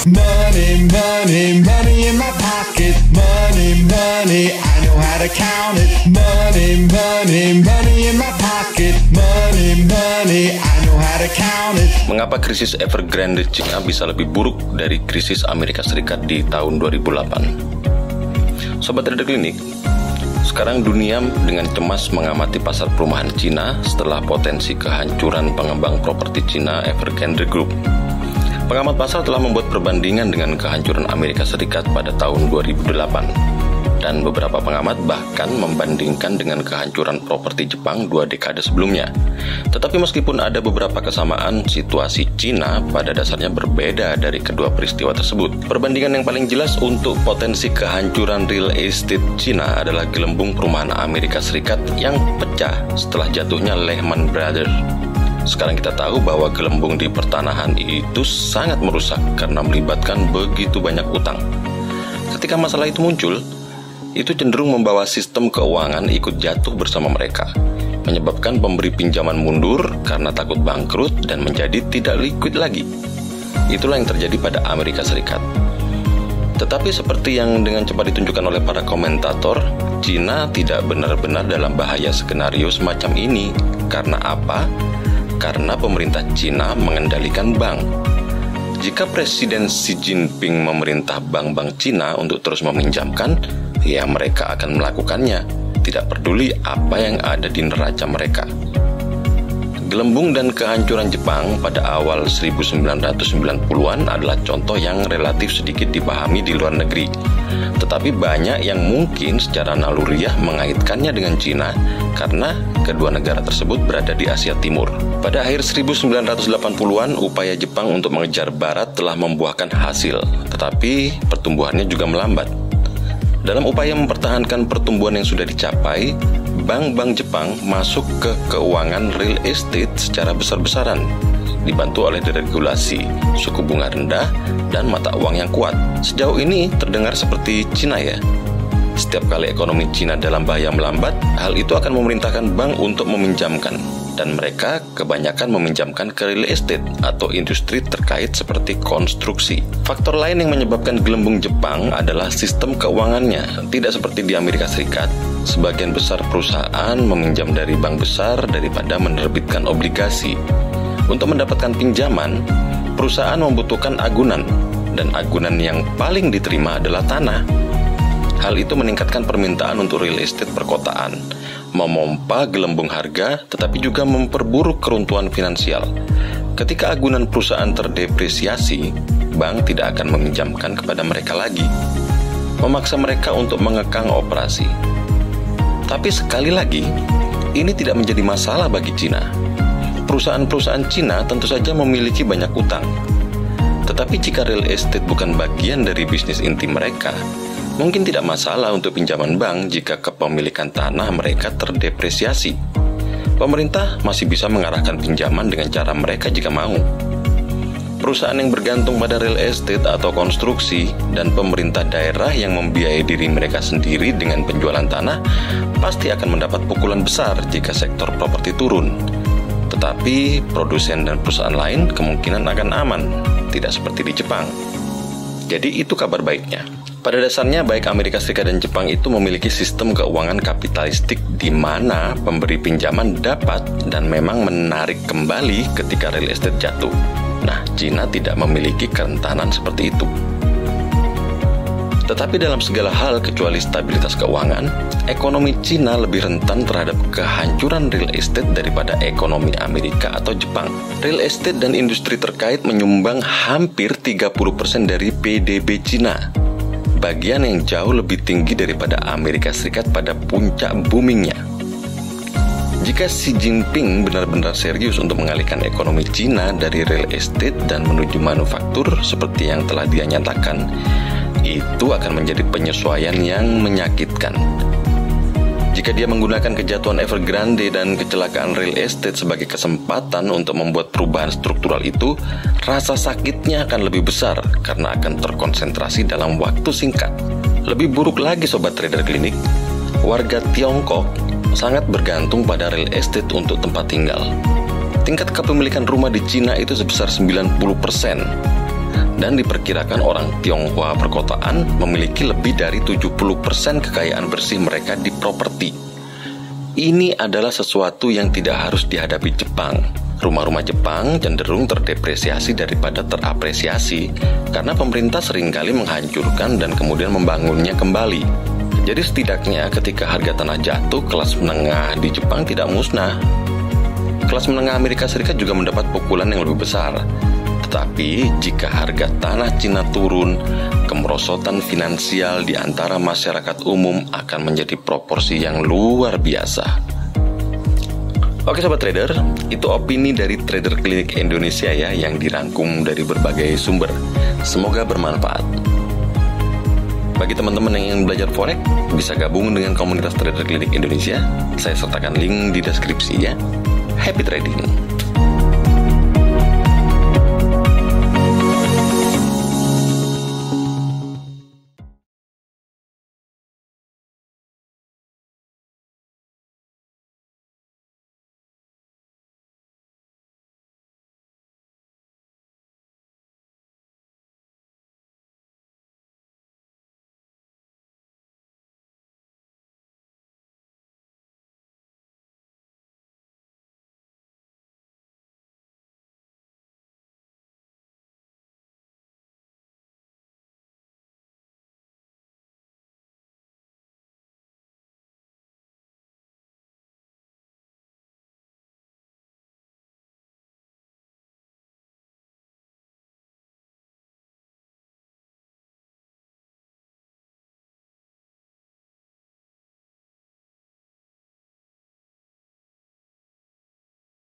Money, money, money in my pocket. Money, money, I know how to count it. Money, money, money in my pocket. Money, money, I know how to count it. Mengapa krisis Evergrande Cina bisa lebih buruk dari krisis Amerika Serikat di tahun 2008? Sobat Trader Klinik, sekarang dunia dengan cemas mengamati pasar perumahan Cina setelah potensi kehancuran pengembang properti Cina Evergrande Group. Pengamat pasar telah membuat perbandingan dengan kehancuran Amerika Serikat pada tahun 2008. Dan beberapa pengamat bahkan membandingkan dengan kehancuran properti Jepang 2 dekade sebelumnya. Tetapi meskipun ada beberapa kesamaan, situasi Cina pada dasarnya berbeda dari kedua peristiwa tersebut. Perbandingan yang paling jelas untuk potensi kehancuran real estate Cina adalah gelembung perumahan Amerika Serikat yang pecah setelah jatuhnya Lehman Brothers. Sekarang kita tahu bahwa gelembung di pertanahan itu sangat merusak karena melibatkan begitu banyak utang. Ketika masalah itu muncul, itu cenderung membawa sistem keuangan ikut jatuh bersama mereka, menyebabkan pemberi pinjaman mundur karena takut bangkrut dan menjadi tidak liquid lagi. Itulah yang terjadi pada Amerika Serikat. Tetapi seperti yang dengan cepat ditunjukkan oleh para komentator, Cina tidak benar-benar dalam bahaya skenario semacam ini. Karena apa? Karena pemerintah Cina mengendalikan bank. Jika Presiden Xi Jinping memerintah bank-bank Cina untuk terus meminjamkan, ya mereka akan melakukannya, tidak peduli apa yang ada di neraca mereka. Gelembung dan kehancuran Jepang pada awal 1990-an adalah contoh yang relatif sedikit dipahami di luar negeri. Tetapi banyak yang mungkin secara naluriah mengaitkannya dengan Cina karena kedua negara tersebut berada di Asia Timur. Pada akhir 1980-an, upaya Jepang untuk mengejar Barat telah membuahkan hasil, tetapi pertumbuhannya juga melambat. Dalam upaya mempertahankan pertumbuhan yang sudah dicapai, bank-bank Jepang masuk ke keuangan real estate secara besar-besaran, dibantu oleh deregulasi, suku bunga rendah, dan mata uang yang kuat. Sejauh ini terdengar seperti Cina ya. Setiap kali ekonomi Cina dalam bahaya melambat, hal itu akan memerintahkan bank untuk meminjamkan. Dan mereka kebanyakan meminjamkan ke real estate atau industri terkait seperti konstruksi. Faktor lain yang menyebabkan gelembung Jepang adalah sistem keuangannya. Tidak seperti di Amerika Serikat, sebagian besar perusahaan meminjam dari bank besar daripada menerbitkan obligasi. Untuk mendapatkan pinjaman, perusahaan membutuhkan agunan, dan agunan yang paling diterima adalah tanah. Hal itu meningkatkan permintaan untuk real estate perkotaan, memompa gelembung harga, tetapi juga memperburuk keruntuhan finansial. Ketika agunan perusahaan terdepresiasi, bank tidak akan meminjamkan kepada mereka lagi, memaksa mereka untuk mengekang operasi. Tapi sekali lagi, ini tidak menjadi masalah bagi Cina. Perusahaan-perusahaan Cina tentu saja memiliki banyak utang. Tetapi jika real estate bukan bagian dari bisnis inti mereka, mungkin tidak masalah untuk pinjaman bank jika kepemilikan tanah mereka terdepresiasi. Pemerintah masih bisa mengarahkan pinjaman dengan cara mereka jika mau. Perusahaan yang bergantung pada real estate atau konstruksi dan pemerintah daerah yang membiayai diri mereka sendiri dengan penjualan tanah pasti akan mendapat pukulan besar jika sektor properti turun. Tetapi produsen dan perusahaan lain kemungkinan akan aman, tidak seperti di Jepang. Jadi itu kabar baiknya. Pada dasarnya, baik Amerika Serikat dan Jepang itu memiliki sistem keuangan kapitalistik di mana pemberi pinjaman dapat dan memang menarik kembali ketika real estate jatuh. Nah, Cina tidak memiliki kerentanan seperti itu. Tetapi dalam segala hal kecuali stabilitas keuangan, ekonomi Cina lebih rentan terhadap kehancuran real estate daripada ekonomi Amerika atau Jepang. Real estate dan industri terkait menyumbang hampir 30% dari PDB Cina. Bagian yang jauh lebih tinggi daripada Amerika Serikat pada puncak boomingnya. Jika Xi Jinping benar-benar serius untuk mengalihkan ekonomi Cina dari real estate dan menuju manufaktur seperti yang telah dia nyatakan, itu akan menjadi penyesuaian yang menyakitkan. Jika dia menggunakan kejatuhan Evergrande dan kecelakaan real estate sebagai kesempatan untuk membuat perubahan struktural itu, rasa sakitnya akan lebih besar karena akan terkonsentrasi dalam waktu singkat. Lebih buruk lagi Sobat Trader Klinik, warga Tiongkok sangat bergantung pada real estate untuk tempat tinggal. Tingkat kepemilikan rumah di Cina itu sebesar 90%. dan diperkirakan orang Tionghoa perkotaan memiliki lebih dari 70% kekayaan bersih mereka di properti. Ini adalah sesuatu yang tidak harus dihadapi Jepang. Rumah-rumah Jepang cenderung terdepresiasi daripada terapresiasi karena pemerintah seringkali menghancurkan dan kemudian membangunnya kembali. Jadi setidaknya ketika harga tanah jatuh, kelas menengah di Jepang tidak musnah. Kelas menengah Amerika Serikat juga mendapat pukulan yang lebih besar. Tetapi jika harga tanah Cina turun, kemerosotan finansial di antara masyarakat umum akan menjadi proporsi yang luar biasa. Oke sobat trader, itu opini dari Trader Clinic Indonesia ya, yang dirangkum dari berbagai sumber. Semoga bermanfaat. Bagi teman-teman yang ingin belajar forex, bisa gabung dengan komunitas Trader Clinic Indonesia. Saya sertakan link di deskripsi ya. Happy trading!